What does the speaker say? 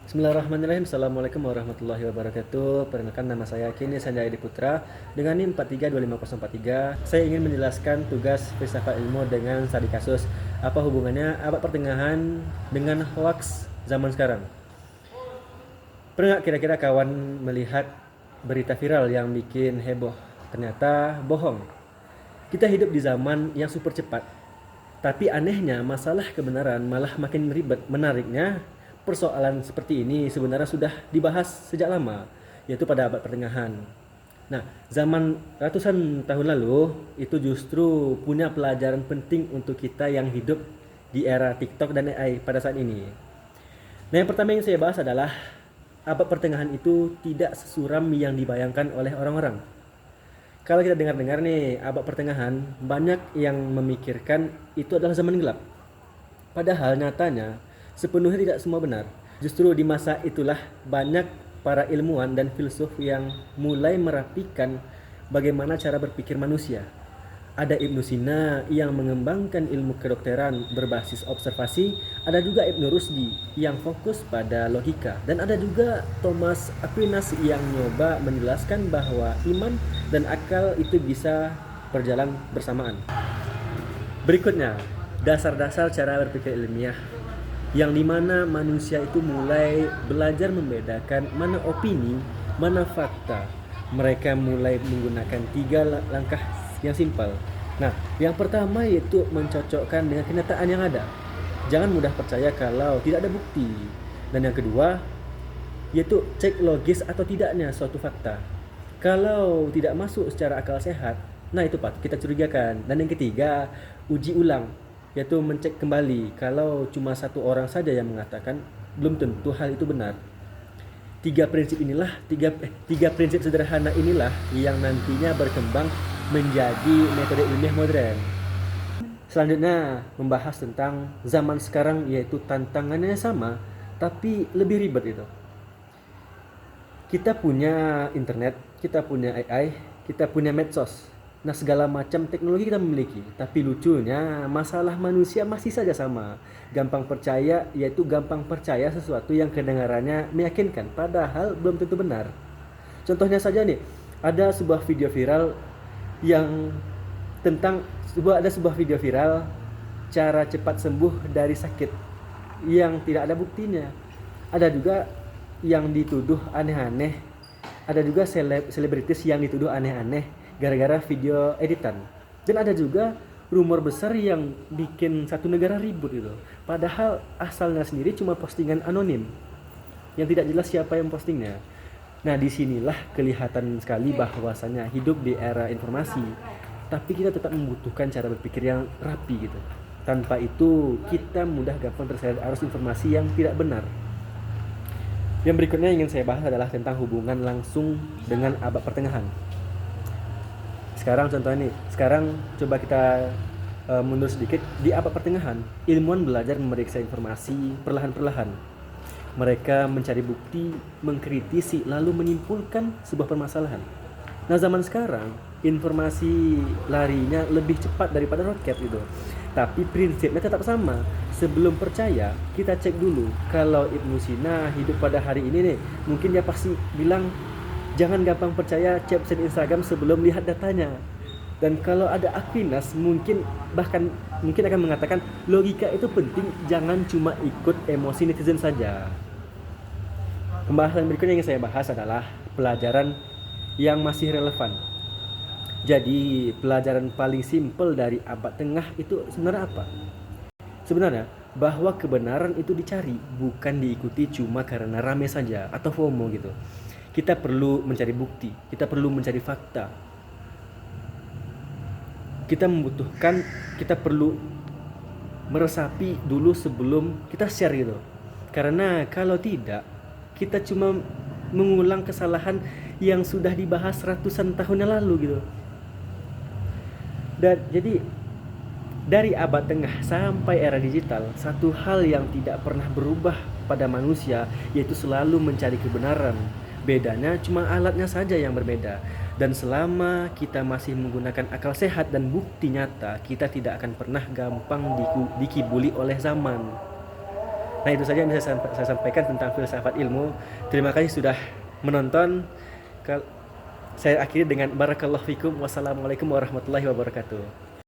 Bismillahirrahmanirrahim. Assalamualaikum warahmatullahi wabarakatuh. Perkenalkan, nama saya Kini Sanjaya Edi Putra dengan NIM 432543. Saya ingin menjelaskan tugas filsafat ilmu dengan studi kasus. Apa hubungannya abad pertengahan dengan hoax zaman sekarang? Pernah nggak kira-kira kawan melihat berita viral yang bikin heboh? Ternyata bohong. Kita hidup di zaman yang super cepat. Tapi anehnya masalah kebenaran malah makin ribet. Menariknya, persoalan seperti ini sebenarnya sudah dibahas sejak lama, yaitu pada abad pertengahan. Nah, zaman ratusan tahun lalu itu justru punya pelajaran penting untuk kita yang hidup di era TikTok dan AI pada saat ini. Nah, yang pertama yang saya bahas adalah abad pertengahan itu tidak sesuram yang dibayangkan oleh orang-orang. Kalau kita dengar-dengar nih, abad pertengahan, banyak yang memikirkan itu adalah zaman gelap. Padahal nyatanya, sepenuhnya tidak semua benar. Justru di masa itulah banyak para ilmuwan dan filsuf yang mulai merapikan bagaimana cara berpikir manusia. Ada Ibnu Sina yang mengembangkan ilmu kedokteran berbasis observasi, ada juga Ibnu Rusdi yang fokus pada logika, dan ada juga Thomas Aquinas yang nyoba menjelaskan bahwa iman dan akal itu bisa berjalan bersamaan. Berikutnya, dasar-dasar cara berpikir ilmiah yang dimana manusia itu mulai belajar membedakan mana opini, mana fakta. Mereka mulai menggunakan tiga langkah yang simpel. Nah, yang pertama yaitu mencocokkan dengan kenyataan yang ada. Jangan mudah percaya kalau tidak ada bukti. Dan yang kedua yaitu cek logis atau tidaknya suatu fakta. Kalau tidak masuk secara akal sehat, nah itu patut kita curigakan. Dan yang ketiga, uji ulang, yaitu mencek kembali. Kalau cuma satu orang saja yang mengatakan, belum tentu hal itu benar. Tiga prinsip sederhana inilah yang nantinya berkembang menjadi metode ilmiah modern. Selanjutnya membahas tentang zaman sekarang, yaitu tantangannya sama tapi lebih ribet itu. Kita punya internet, kita punya AI, kita punya medsos. Nah, segala macam teknologi kita memiliki, tapi lucunya masalah manusia masih saja sama. Gampang percaya, yaitu gampang percaya sesuatu yang kedengarannya meyakinkan, padahal belum tentu benar. Contohnya saja nih, ada sebuah video viral yang ada sebuah video viral cara cepat sembuh dari sakit yang tidak ada buktinya. Ada juga yang dituduh aneh-aneh, ada juga selebritis yang dituduh aneh-aneh gara-gara video editan, dan ada juga rumor besar yang bikin satu negara ribut gitu, padahal asalnya sendiri cuma postingan anonim yang tidak jelas siapa yang postingnya. Nah, disinilah kelihatan sekali bahwasanya hidup di era informasi, tapi kita tetap membutuhkan cara berpikir yang rapi gitu. Tanpa itu kita mudah gampang terseret arus informasi yang tidak benar. Yang berikutnya yang ingin saya bahas adalah tentang hubungan langsung dengan abad pertengahan. Sekarang contohnya nih, sekarang coba kita mundur sedikit. Di abad pertengahan, ilmuwan belajar memeriksa informasi perlahan-perlahan. Mereka mencari bukti, mengkritisi, lalu menyimpulkan sebuah permasalahan. Nah, zaman sekarang, informasi larinya lebih cepat daripada roket gitu. Tapi prinsipnya tetap sama. Sebelum percaya, kita cek dulu. Kalau Ibnu Sina hidup pada hari ini nih, mungkin dia pasti bilang, jangan gampang percaya caption Instagram sebelum lihat datanya. Dan kalau ada Aquinas, mungkin akan mengatakan logika itu penting, jangan cuma ikut emosi netizen saja. Pembahasan berikutnya yang saya bahas adalah pelajaran yang masih relevan. Jadi pelajaran paling simpel dari abad tengah itu sebenarnya apa? Sebenarnya bahwa kebenaran itu dicari, bukan diikuti cuma karena rame saja atau FOMO gitu. Kita perlu mencari bukti, kita perlu mencari fakta. Kita perlu meresapi dulu sebelum kita share gitu. Karena kalau tidak, kita cuma mengulang kesalahan yang sudah dibahas ratusan tahun yang lalu gitu. Dan jadi dari abad tengah sampai era digital, satu hal yang tidak pernah berubah pada manusia yaitu selalu mencari kebenaran. Bedanya cuma alatnya saja yang berbeda. Dan selama kita masih menggunakan akal sehat dan bukti nyata, kita tidak akan pernah gampang dikibuli oleh zaman. Nah, itu saja yang bisa saya sampaikan tentang filsafat ilmu. Terima kasih sudah menonton. Saya akhiri dengan barakallahu fikum. Wassalamualaikum warahmatullahi wabarakatuh.